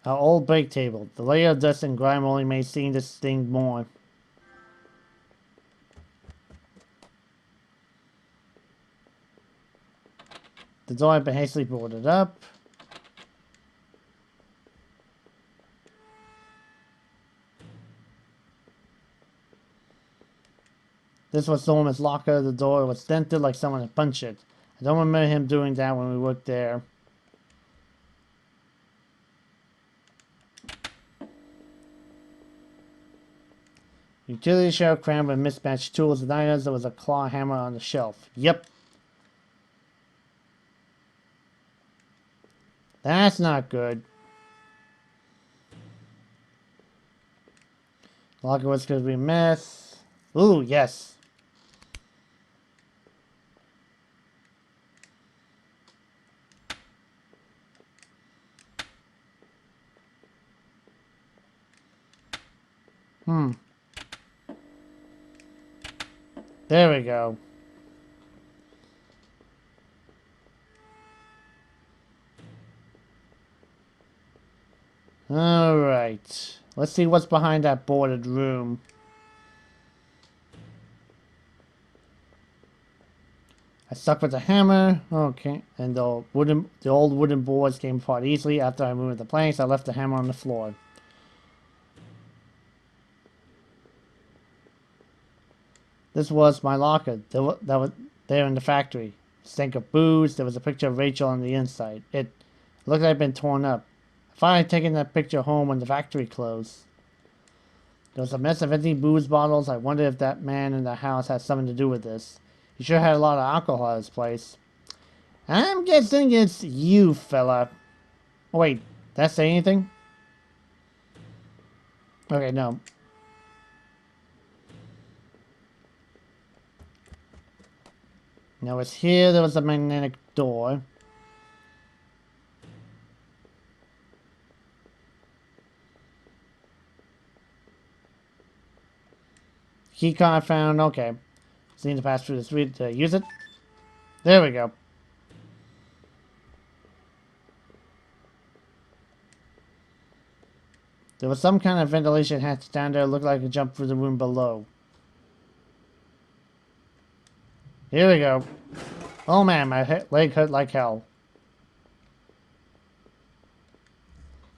Our old break table. The layer of dust and grime only made seeing this thing more. The door had been hastily boarded up. This was Norman's locker. The door was dented like someone had punched it. I don't remember him doing that when we worked there. Utility shelf crammed with mismatched tools and items. There was a claw hammer on the shelf. Yep. That's not good. Locker was going to be a mess. Ooh, yes. There we go. Alright. Let's see what's behind that boarded room. I stuck with the hammer. Okay. And the old wooden boards came apart easily. After I moved the planks, I left the hammer on the floor. This was my locker. That was there in the factory. Stank of booze. There was a picture of Rachel on the inside. It looked like it had been torn up. I thought I'd taken that picture home when the factory closed. There was a mess of empty booze bottles. I wondered if that man in the house had something to do with this. He sure had a lot of alcohol at his place. I'm guessing it's you, fella. Oh, wait. Did that say anything? Okay, no. Now it's here. There was a magnetic door. Key card found. Okay. Just need to pass through this read to use it. There we go. There was some kind of ventilation hatch down there. It looked like it jumped through the room below. Here we go. Oh man, my leg hurt like hell.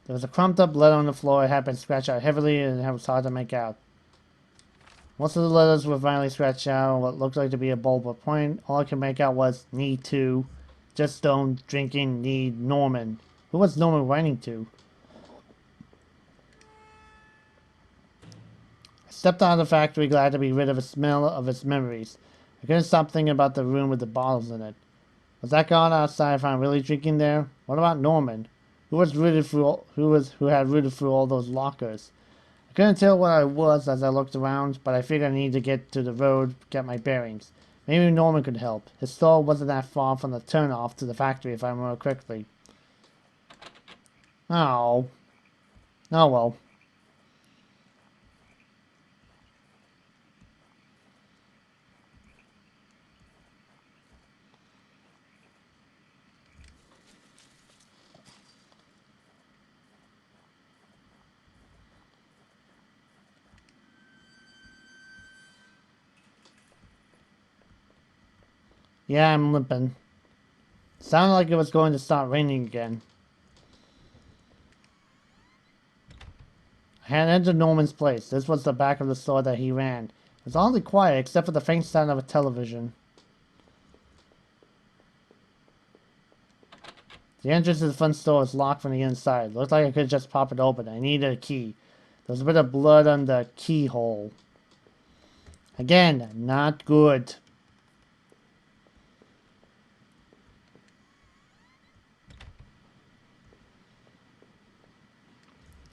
There was a crumped up letter on the floor. It had been scratched out heavily and it was hard to make out. Most of the letters were finally scratched out. What looked like to be a bold point. All I could make out was need to. Just don't drinking need Norman. Who was Norman writing to? I stepped out of the factory, glad to be rid of the smell of its memories. I couldn't stop thinking about the room with the bottles in it. Was that guy outside found really drinking there? What about Norman? Who had rooted through all those lockers? I couldn't tell what I was as I looked around, but I figured I needed to get to the road, get my bearings. Maybe Norman could help. His store wasn't that far from the turnoff to the factory, if I remember correctly. Oh. Oh well. Yeah, I'm limping. Sounded like it was going to start raining again. I had entered Norman's place. This was the back of the store that he ran. It was oddly quiet, except for the faint sound of a television. The entrance to the front store was locked from the inside. It looked like I could just pop it open. I needed a key. There was a bit of blood on the keyhole. Again, not good.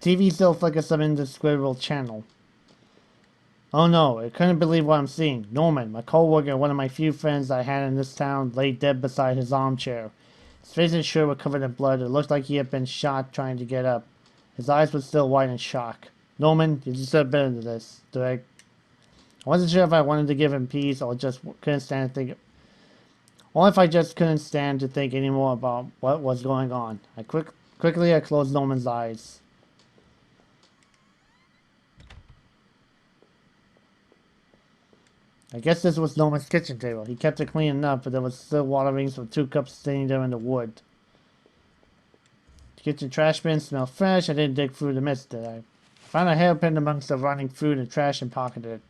TV still flickers some indescribable channel. Oh no, I couldn't believe what I'm seeing. Norman, my co-worker, one of my few friends I had in this town, lay dead beside his armchair. His face and shirt were covered in blood. It looked like he had been shot trying to get up. His eyes were still wide in shock. Norman, you deserve better than this. I wasn't sure if I wanted to give him peace or just couldn't stand to think. Or if I just couldn't stand to think anymore about what was going on. Quickly I closed Norman's eyes. I guess this was Norman's kitchen table. He kept it clean enough, but there was still water rings from 2 cups sitting there in the wood. The kitchen trash bin smelled fresh. I didn't dig through the mess, did I? I found a hairpin amongst the rotting food and trash and pocketed it.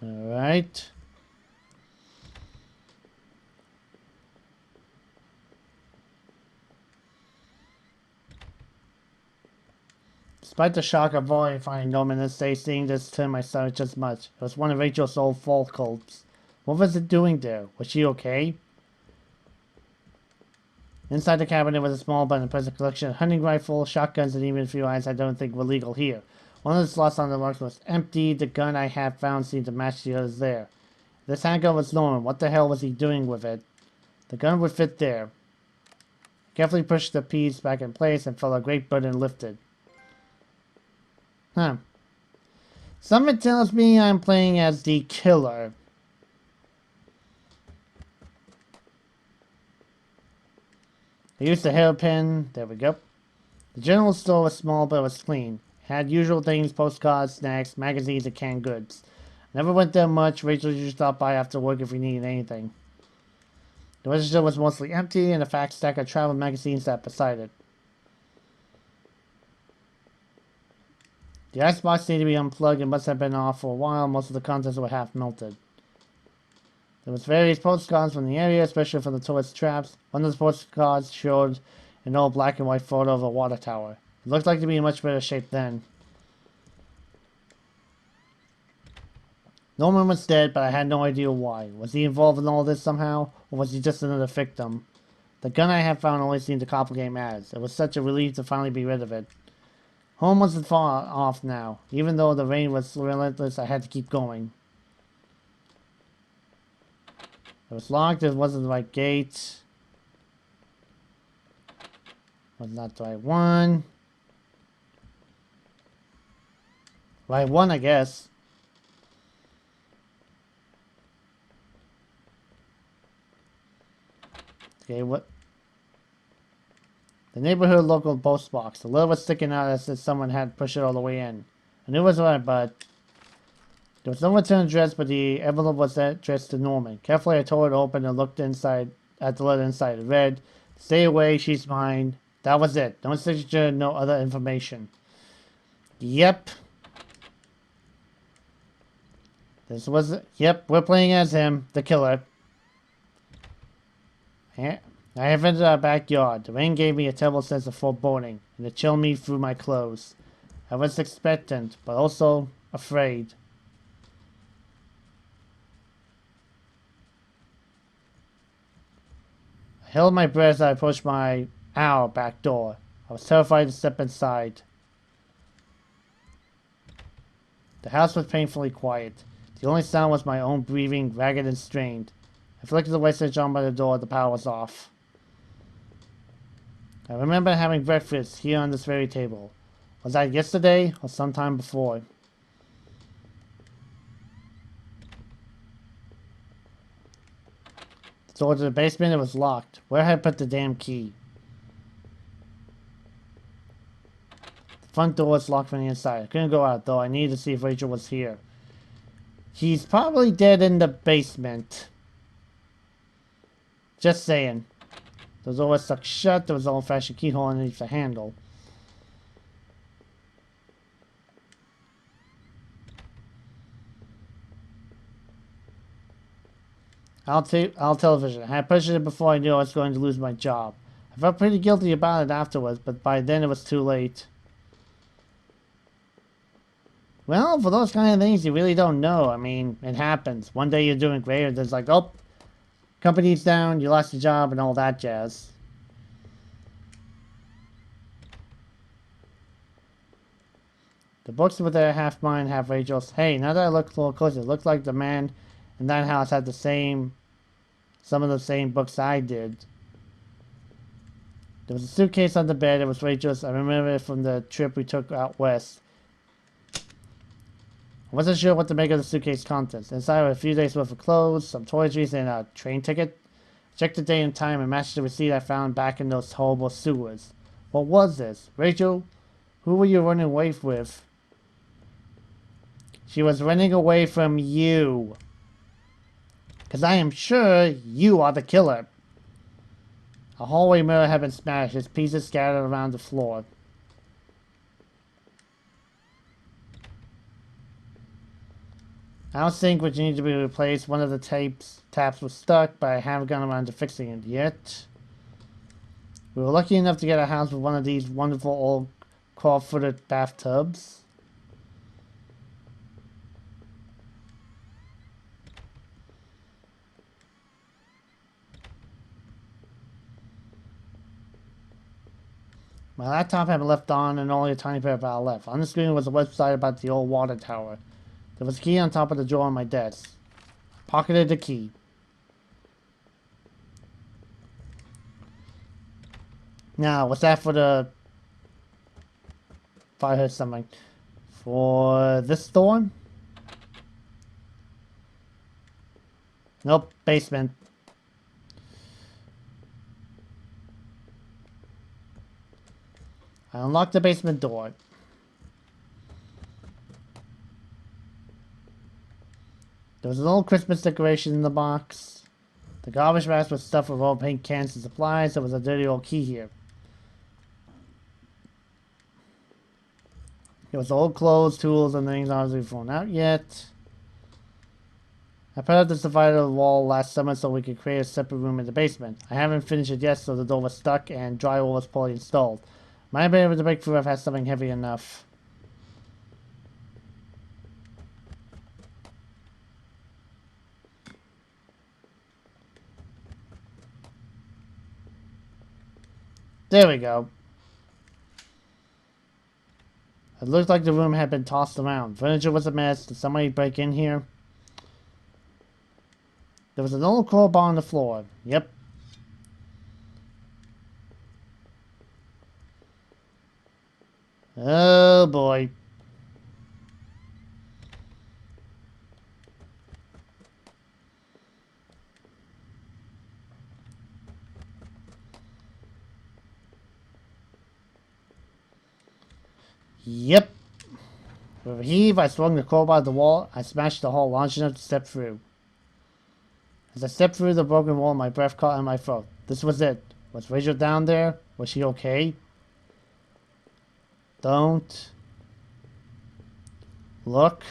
Alright. Despite the shock of volume finding Norman this day, seeing this turned my stomach just much. It was one of Rachel's old folk cults. What was it doing there? Was she okay? Inside the cabinet was a small but impressive collection of hunting rifles, shotguns, and even a few items I don't think were legal here. One of the slots on the box was empty. The gun I had found seemed to match the others there. This handgun was Norman. What the hell was he doing with it? The gun would fit there. I carefully pushed the piece back in place and felt a great burden lifted. Huh. Something tells me I'm playing as the killer. I used the hairpin. There we go. The general store was small, but it was clean. It had usual things, postcards, snacks, magazines, and canned goods. Never went there much. Rachel usually stopped by after work if we needed anything. The register was mostly empty, and a fat stack of travel magazines sat beside it. The icebox needed to be unplugged. It must have been off for a while. Most of the contents were half melted. There was various postcards from the area, especially from the tourist traps. One of the postcards showed an old black and white photo of a water tower. It looked like to be in much better shape then. Norman was dead, but I had no idea why. Was he involved in all this somehow, or was he just another victim? The gun I had found only seemed to complicate matters. It was such a relief to finally be rid of it. Home wasn't far off now. Even though the rain was relentless, I had to keep going. It was locked. It wasn't the right gate. Was not the right one. Right one, I guess. Okay, what? The neighborhood local post box. The lid was sticking out as if someone had pushed it all the way in. I knew it was right, but there was no return address, but the envelope was addressed to Norman. Carefully, I tore it open and looked inside at the letter inside. It read, "Stay away, she's mine." That was it. No signature, no other information. Yep. This was it. Yep, we're playing as him, the killer. Yeah. I have entered our backyard. The rain gave me a terrible sense of foreboding, and it chilled me through my clothes. I was expectant, but also afraid. I held my breath as I approached our back door. I was terrified to step inside. The house was painfully quiet. The only sound was my own breathing, ragged and strained. I flickered the light switch on by the door. The power was off. I remember having breakfast here on this very table. Was that yesterday or sometime before? The door to the basement, it was locked. Where had I put the damn key? The front door was locked from the inside. I couldn't go out, though. I needed to see if Rachel was here. He's probably dead in the basement. Just saying. The door was stuck shut. There was an old-fashioned keyhole underneath the handle. I'll television. I had pushed it before I knew I was going to lose my job. I felt pretty guilty about it afterwards, but by then it was too late. Well, for those kind of things, you really don't know. I mean, it happens. One day you're doing great, and there's like, oh, company's down, you lost your job, and all that jazz. The books were there, half mine, half Rachel's. Hey, now that I look a little closer, it looked like the man in that house had some of the same books I did. There was a suitcase on the bed. It was Rachel's. I remember it from the trip we took out west. I wasn't sure what to make of the suitcase contents. Inside were a few days worth of clothes, some toiletries, and a train ticket. Checked the date and time and matched the receipt I found back in those horrible sewers. What was this? Rachel, who were you running away with? She was running away from you. Because I am sure you are the killer. A hallway mirror had been smashed, its pieces scattered around the floor. I don't think which needed to be replaced. One of the taps was stuck, but I haven't gone around to fixing it yet. We were lucky enough to get a house with one of these wonderful old claw-footed bathtubs. My laptop had been left on and only a tiny bit of power left. On the screen was a website about the old water tower. There was a key on top of the drawer on my desk. I pocketed the key. Now, what's that for the... If I heard something. For this door? Nope, basement. I unlocked the basement door. There was an old Christmas decoration in the box. The garbage bags was stuffed with old paint cans and supplies. There was a dirty old key here. There was old clothes, tools, and things I wasn't thrown out yet. I put up this divider of the wall last summer so we could create a separate room in the basement. I haven't finished it yet, so the door was stuck and drywall was poorly installed. Might have been able to break through if I had something heavy enough. There we go. It looked like the room had been tossed around. Furniture was a mess. Did somebody break in here? There was an old crowbar on the floor. Yep. Oh boy. Yep. With a heave, I swung the crowbar at the wall. I smashed the hole large enough to step through. As I stepped through the broken wall, my breath caught in my throat. This was it. Was Rachel down there? Was she okay? Don't look.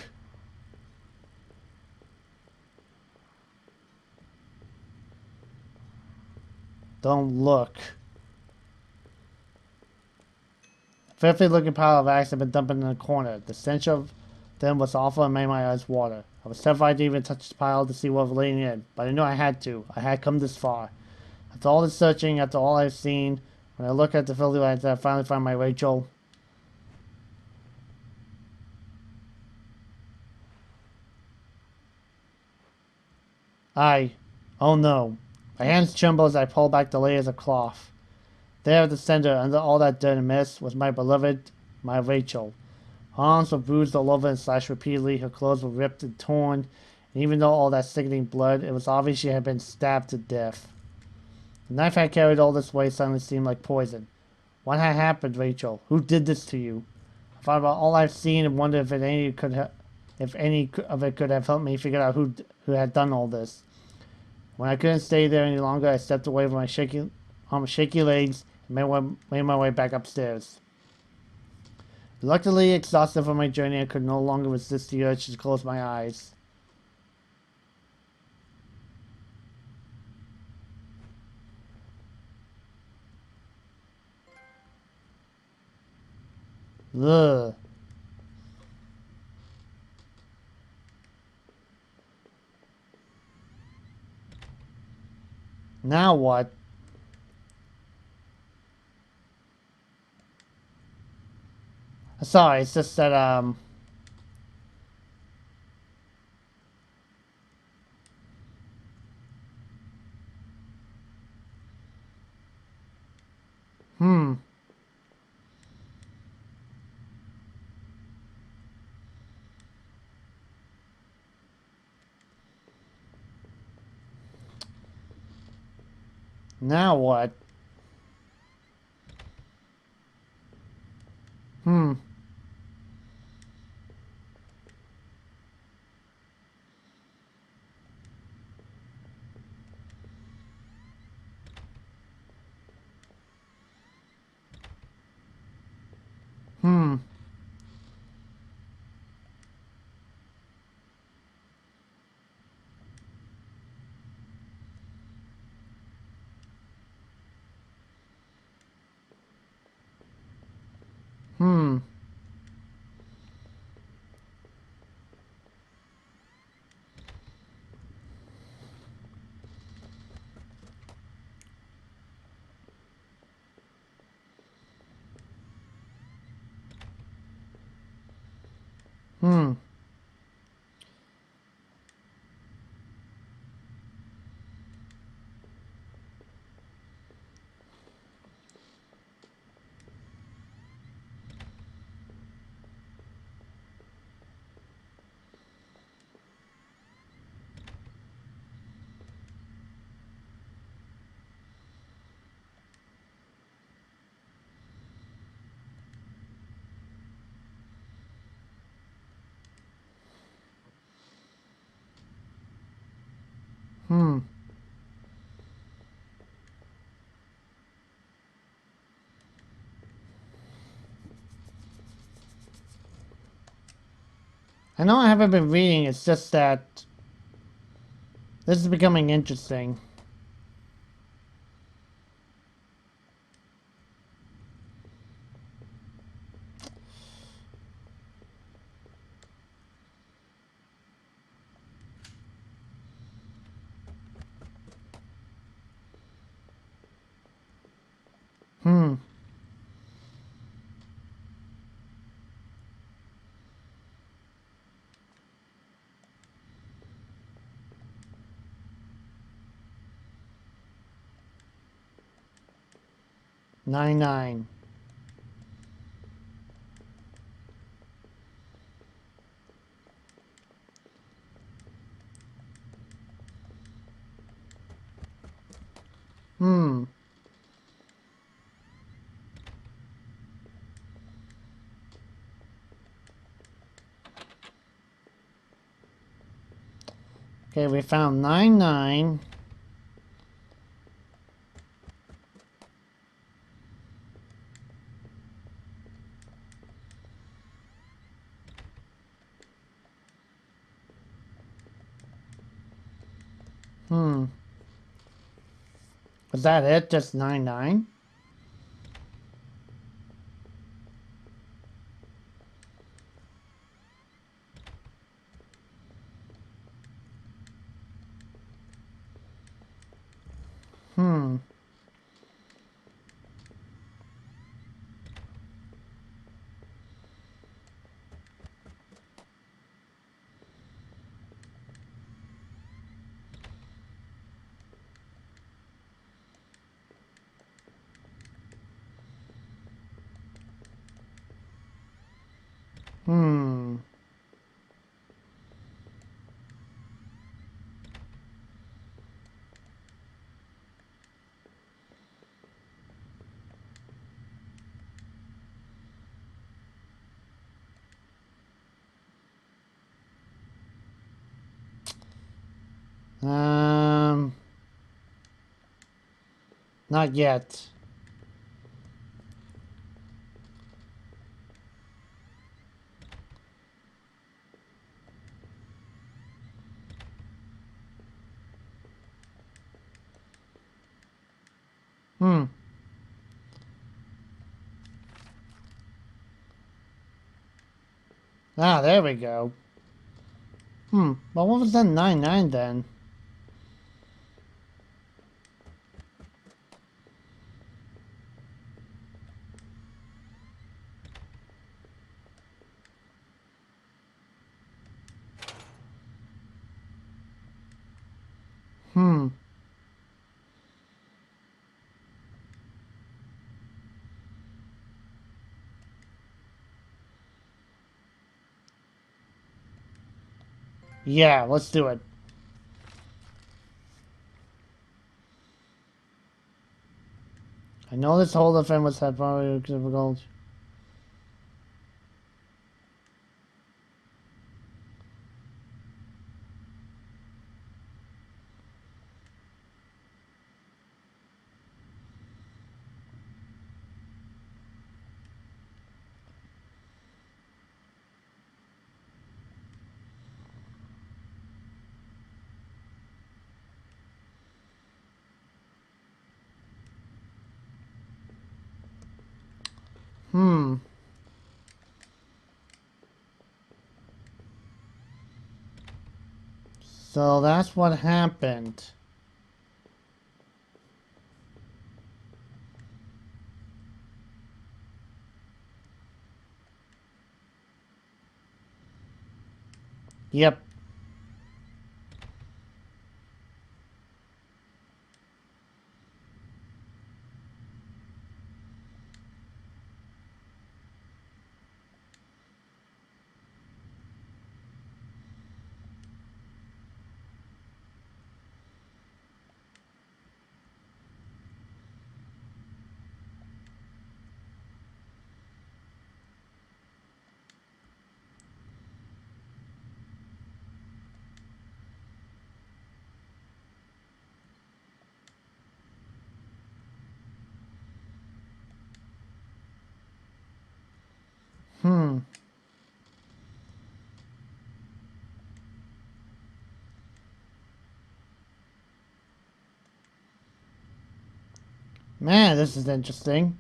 Don't look. A filthy looking pile of rags had been dumped in the corner. The stench of them was awful and made my eyes water. I was terrified to even touch the pile to see what was laying in it, but I knew I had to. I had come this far. After all this searching, after all I've seen, when I look at the filthy rags, I finally find my Rachel. Oh no. My hands tremble as I pull back the layers of cloth. There at the center, under all that dirt and mess, was my beloved, my Rachel. Her arms were bruised all over and slashed repeatedly, her clothes were ripped and torn, and even though all that sickening blood, it was obvious she had been stabbed to death. The knife I carried all this way suddenly seemed like poison. What had happened, Rachel? Who did this to you? I thought about all I've seen and wondered if any of it could have helped me figure out who had done all this. When I couldn't stay there any longer, I stepped away with my shaky legs and made my way back upstairs. Reluctantly exhausted from my journey, I could no longer resist the urge to close my eyes. Ugh. Now what? Sorry, it's just that, Hmm. Now what? Hmm. Hmm. Hmm. Hmm. 嗯 I know I haven't been reading, it's just that this is becoming interesting. Hmm. 99. Hmm. Okay, we found 99. Hmm. Was that it? Just 99? Hmm. Hmm. Um. Not yet. Hmm. Ah, there we go. Hmm. Well, what was that 99 then? Hmm. Yeah, let's do it. know this whole event was had probably difficult. Hmm. So that's what happened. Yep. Hmm. Man, this is interesting.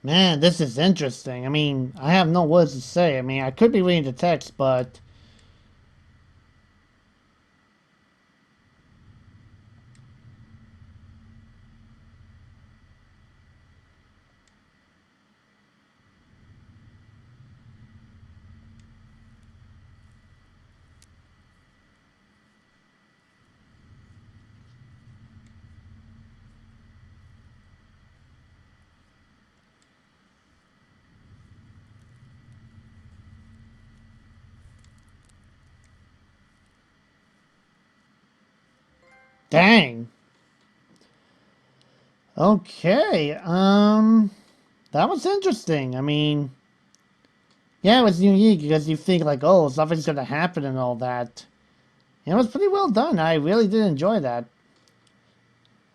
Man, this is interesting. I mean, I have no words to say. I mean, I could be reading the text, but dang. Okay. That was interesting. I mean, yeah, it was unique because you think like, oh, something's gonna happen and all that. And it was pretty well done. I really did enjoy that.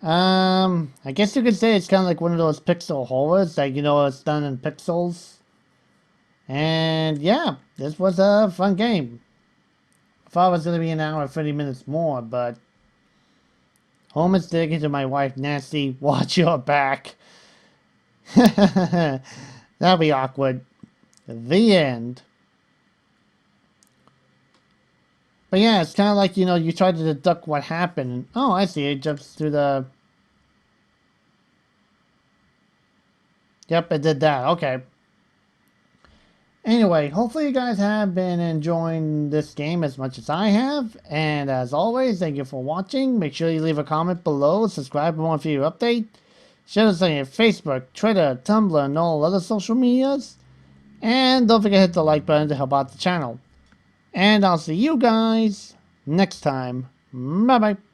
I guess you could say it's kind of like one of those pixel horrors that it's done in pixels. And yeah, this was a fun game. I thought it was gonna be an hour and 30 minutes more, but home is digging to my wife Nancy. Watch your back. That'll be awkward. The end. But yeah, it's kind of like you try to deduct what happened. Oh, I see. It jumps through the. Yep, it did that. Okay. Anyway, hopefully you guys have been enjoying this game as much as I have. And as always, thank you for watching. Make sure you leave a comment below, subscribe for more video update. Share us on your Facebook, Twitter, Tumblr, and all other social medias. And don't forget to hit the like button to help out the channel. And I'll see you guys next time. Bye bye.